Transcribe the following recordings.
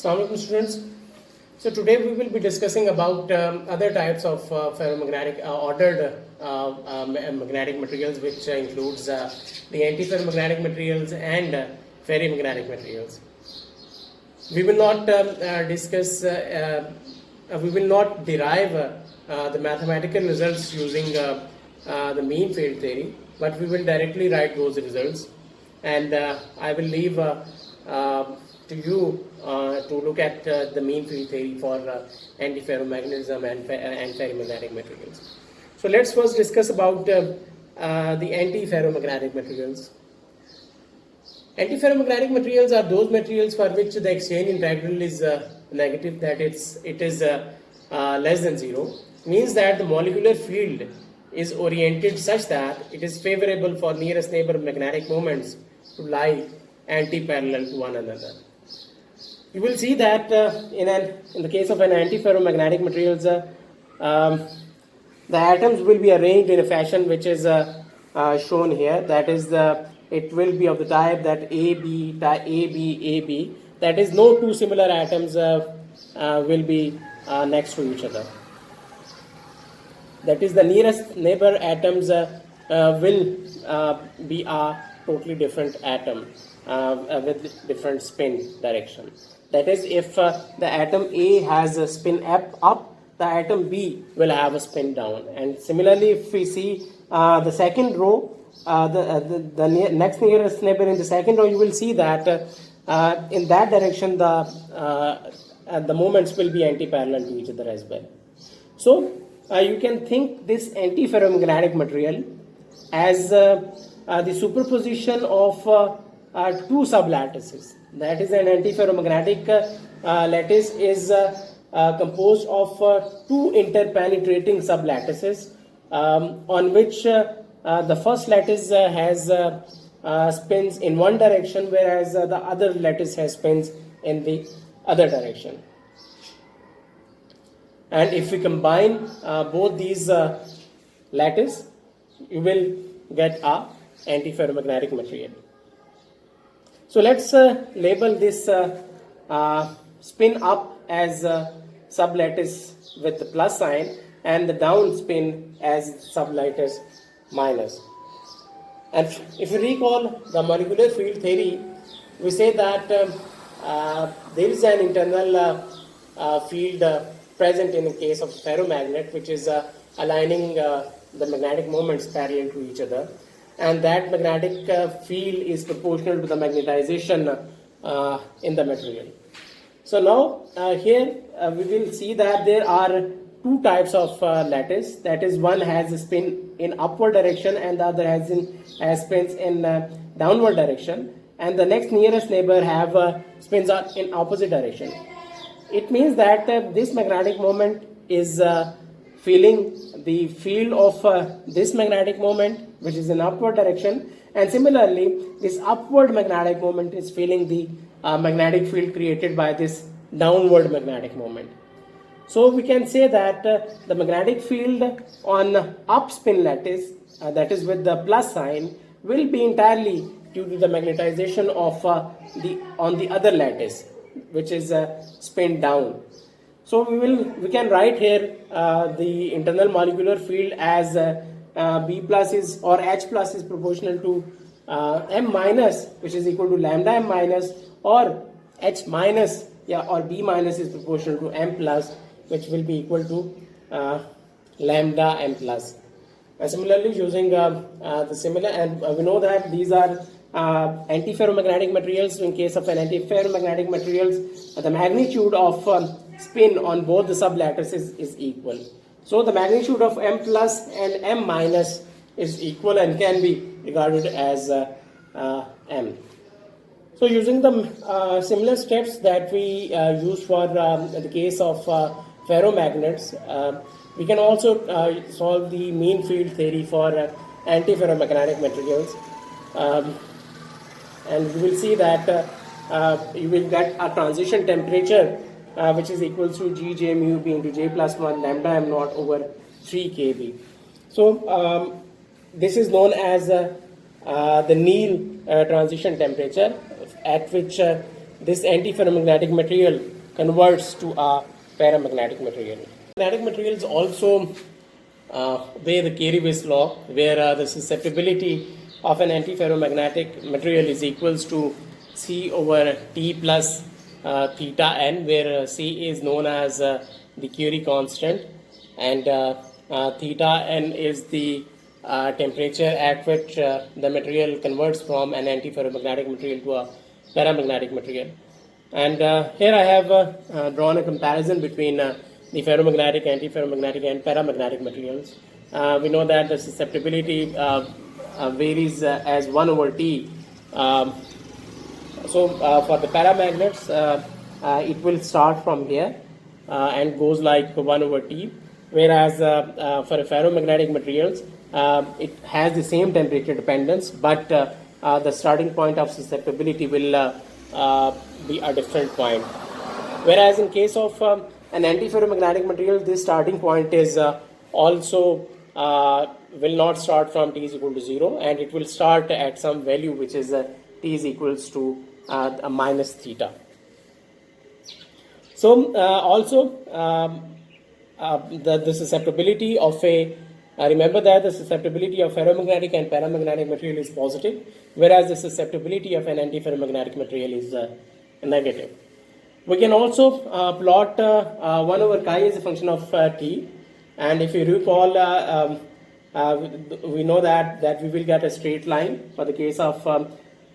Assalamu alaikum students. So today we will be discussing about other types of ferromagnetic ordered magnetic materials, which includes the antiferromagnetic materials and ferromagnetic materials. We will not we will not derive the mathematical results using the mean field theory, but we will directly write those results, and I will leave to you to look at the mean field theory for antiferromagnetism and ferromagnetic materials. So let's first discuss about the antiferromagnetic materials. Antiferromagnetic materials are those materials for which the exchange integral is negative, that it is less than 0, means that the molecular field is oriented such that it is favorable for nearest neighbor magnetic moments to lie anti-parallel to one another. You will see that in the case of an antiferromagnetic materials, the atoms will be arranged in a fashion which is shown here. That is, it will be of the type that A, B, A, B. That is, no two similar atoms will be next to each other. That is, the nearest neighbor atoms will be a totally different atom with different spin direction. That is, if the atom A has a spin up, the atom B will have a spin down. And similarly, if we see the second row, the next nearest neighbor in the second row, you will see that in that direction the moments will be anti-parallel to each other as well. So you can think this antiferromagnetic material as the superposition of two sublattices. That is, an antiferromagnetic lattice is composed of two interpenetrating sublattices on which the first lattice has spins in one direction, whereas the other lattice has spins in the other direction. And if we combine both these lattices, you will get a antiferromagnetic material. So let's label this spin up as sublattice with the plus sign and the down spin as sublattice minus. And if you recall the molecular field theory, we say that there is an internal field present in the case of ferromagnet, which is aligning the magnetic moments parallel to each other, and that magnetic field is proportional to the magnetization in the material. So now here we will see that there are two types of lattice. That is, one has a spin in upward direction and the other has spins in downward direction, and the next nearest neighbor have spins are in opposite direction. It means that this magnetic moment is feeling the field of this magnetic moment, which is in upward direction, and similarly this upward magnetic moment is feeling the magnetic field created by this downward magnetic moment. So we can say that the magnetic field on up spin lattice, that is with the plus sign, will be entirely due to the magnetization of on the other lattice, which is spin down. So we can write here the internal molecular field as B plus is, or H plus is proportional to M minus, which is equal to lambda M minus, or H minus or B minus is proportional to M plus, which will be equal to lambda M plus. Similarly, using the similar, and we know that these are antiferromagnetic materials. So in case of an antiferromagnetic materials, the magnitude of spin on both the sublattices is equal. So the magnitude of M plus and M minus is equal and can be regarded as M. So using the similar steps that we use for the case of ferromagnets, we can also solve the mean field theory for antiferromagnetic materials. And we will see that you will get a transition temperature which is equal to Gj mu b into J plus 1 lambda m naught over 3 kb. So this is known as the Néel transition temperature, at which this antiferromagnetic material converts to a paramagnetic material. Magnetic materials also obey the Curie-Weiss law, where the susceptibility of an antiferromagnetic material is equals to C over T plus theta n, where C is known as the Curie constant, and theta n is the temperature at which the material converts from an antiferromagnetic material to a paramagnetic material. And here I have drawn a comparison between the ferromagnetic, antiferromagnetic, and paramagnetic materials. We know that the susceptibility varies as 1 over T. So for the paramagnets, it will start from here and goes like 1 over T, whereas for ferromagnetic materials, it has the same temperature dependence, but the starting point of susceptibility will be a different point. Whereas in case of an antiferromagnetic material, this starting point is also will not start from T is equal to 0, and it will start at some value which is T is equals to a minus theta. So also the susceptibility of a remember that the susceptibility of ferromagnetic and paramagnetic material is positive, whereas the susceptibility of an antiferromagnetic material is negative. We can also plot 1 over chi as a function of T, and if you recall, we know that we will get a straight line for the case of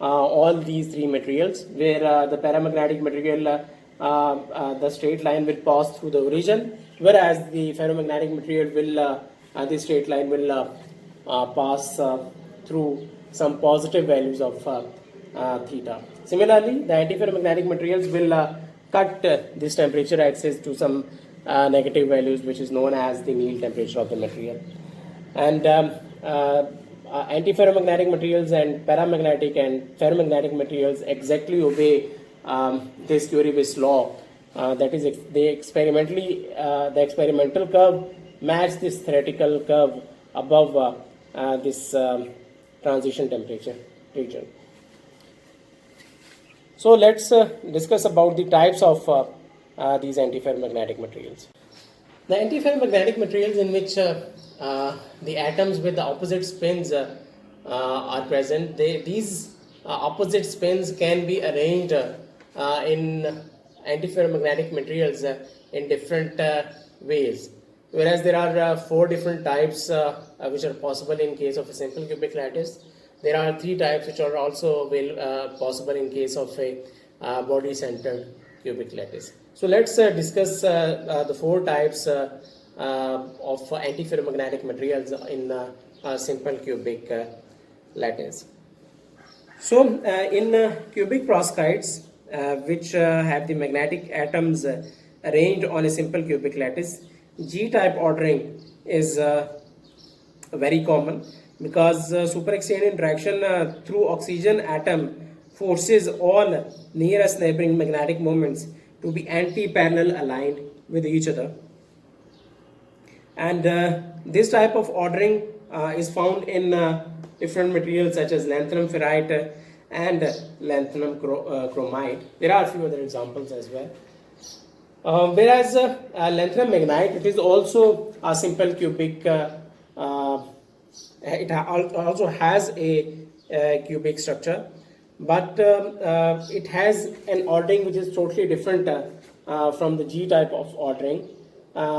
all these three materials, where the paramagnetic material, the straight line will pass through the origin, whereas the ferromagnetic material will this straight line will pass through some positive values of theta. Similarly, the antiferromagnetic materials will cut this temperature axis to some negative values, which is known as the Néel temperature of the material. And antiferromagnetic materials and paramagnetic and ferromagnetic materials exactly obey this Curie-Weiss law. That is, they the experimental curve match this theoretical curve above this transition temperature region. So let's discuss about the types of these antiferromagnetic materials. The antiferromagnetic materials in which the atoms with the opposite spins are present, these opposite spins can be arranged in antiferromagnetic materials in different ways. Whereas there are 4 different types which are possible in case of a simple cubic lattice. There are 3 types which are also possible in case of a body-centered cubic lattice. So let's discuss the 4 types of antiferromagnetic materials in a simple cubic lattice. So in cubic perovskites, which have the magnetic atoms arranged on a simple cubic lattice, G-type ordering is very common, because superexcited interaction through oxygen atom forces all nearest neighboring magnetic moments to be anti-parallel aligned with each other. And this type of ordering is found in different materials such as lanthanum ferrite and lanthanum chromite. There are a few other examples as well. Whereas lanthanum magnite, it is also a simple cubic, it also has a cubic structure, but it has an ordering which is totally different from the G type of ordering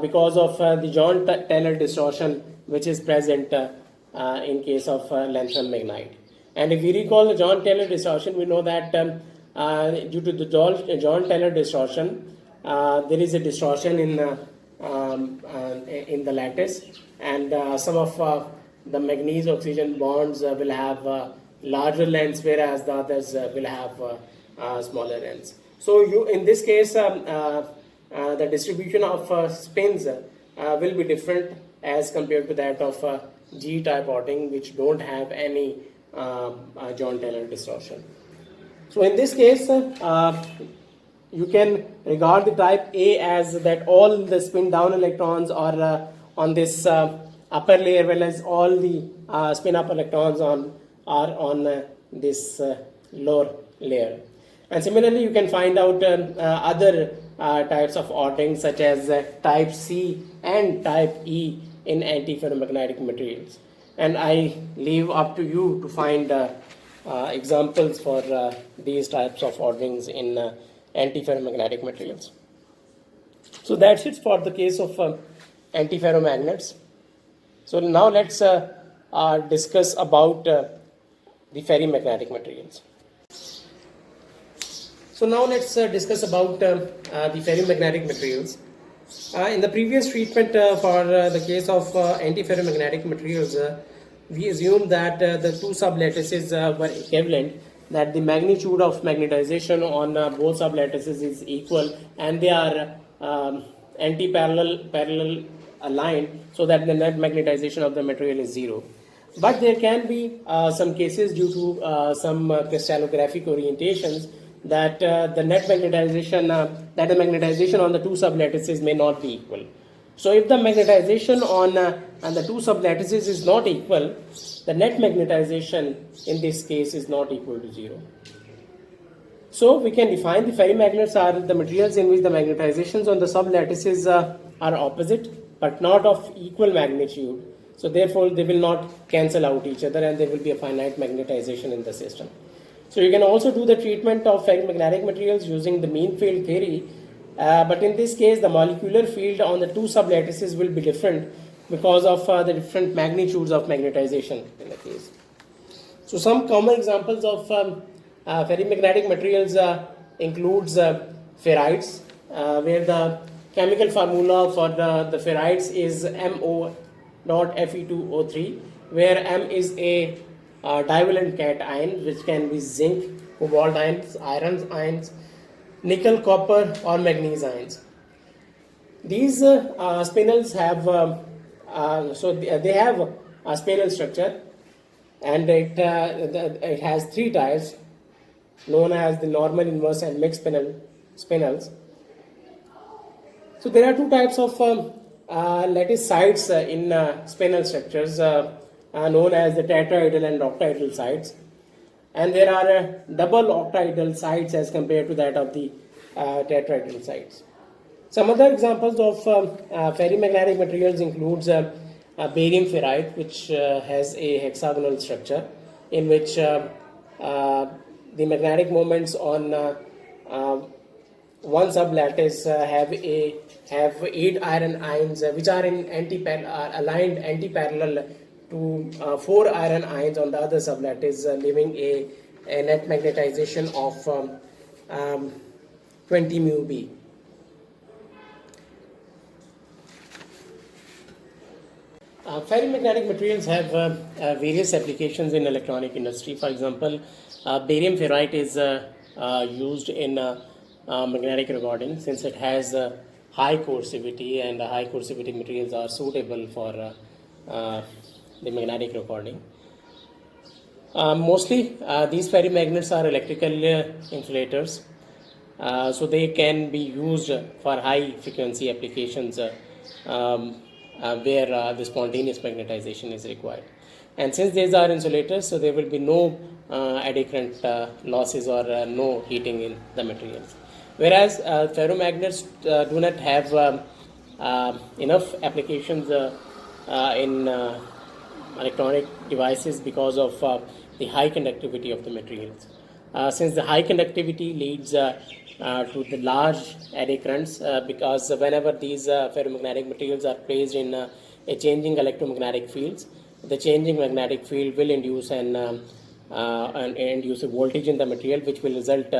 because of the John-Taylor distortion which is present in case of lanthanum magnite. And if we recall the John-Taylor distortion, we know that due to the John-Taylor distortion, there is a distortion in the lattice, and some of the manganese-oxygen bonds will have larger lengths, whereas the others will have smaller lengths. So in this case, the distribution of spins will be different as compared to that of G-type ordering, which don't have any John-Taylor distortion. So in this case, you can regard the type A as that all the spin down electrons are on this upper layer, well as all the spin up electrons are on this lower layer. And similarly, you can find out other types of ordering such as type C and type E in antiferromagnetic materials. And I leave up to you to find examples for these types of orderings in antiferromagnetic materials. So that's it for the case of antiferromagnets. So now let's discuss about the ferrimagnetic materials. So now let's discuss about the ferrimagnetic materials. In the previous treatment for the case of antiferromagnetic materials, we assumed that the two sublattices were equivalent, that the magnitude of magnetization on both sublattices is equal, and they are parallel aligned, so that the net magnetization of the material is zero. But there can be some cases due to some crystallographic orientations that the net magnetization, that the magnetization on the two sublattices may not be equal. So if the magnetization on the two sublattices is not equal, the net magnetization in this case is not equal to zero. So we can define the ferrimagnets are the materials in which the magnetizations on the sublattices are opposite but not of equal magnitude. So therefore they will not cancel out each other and there will be a finite magnetization in the system. So you can also do the treatment of ferrimagnetic materials using the mean field theory, but in this case the molecular field on the two sublattices will be different because of the different magnitudes of magnetization in the case. So some common examples of ferrimagnetic materials includes ferrites, where the chemical formula for the ferrites is MO.Fe2O3, where M is a divalent cation, which can be zinc, cobalt ions, iron ions, nickel, copper, or manganese ions. These spinels have they have a spinel structure, and it has three types known as the normal, inverse, and mixed spinels. So there are two types of lattice sites in spinel structures, known as the tetrahedral and octahedral sites, and there are double octahedral sites as compared to that of the tetrahedral sites. Some other examples of ferrimagnetic materials includes barium ferrite, which has a hexagonal structure in which the magnetic moments on one sublattice have 8 iron ions which are in aligned anti-parallel to 4 iron ions on the other sublattice, leaving a net magnetization of 20 mu B. Ferrimagnetic materials have various applications in electronic industry. For example, barium ferrite is used in magnetic recording, since it has high coercivity, and high coercivity materials are suitable for the magnetic recording. Mostly these ferrimagnets are electrical insulators, so they can be used for high frequency applications where the spontaneous magnetization is required. And since these are insulators, so there will be no eddy current losses or no heating in the materials. Whereas ferromagnets do not have enough applications in electronic devices because of the high conductivity of the materials. Since the high conductivity leads to the large eddy currents, because whenever these ferromagnetic materials are placed in a changing electromagnetic fields, the changing magnetic field will induce induce a voltage in the material, which will result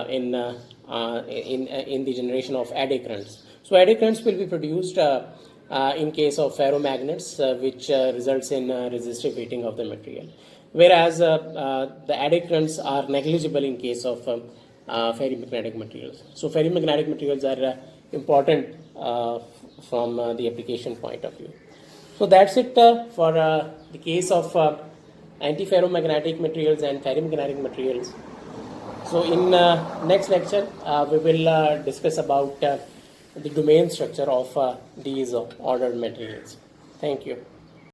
in the generation of eddy currents. So eddy currents will be produced in case of ferromagnets, which results in resistive heating of the material. Whereas the eddy currents are negligible in case of ferrimagnetic materials. So ferrimagnetic materials are important from the application point of view. So that's it for the case of antiferromagnetic materials and ferrimagnetic materials. So in next lecture, we will discuss about the domain structure of these ordered materials. Thank you.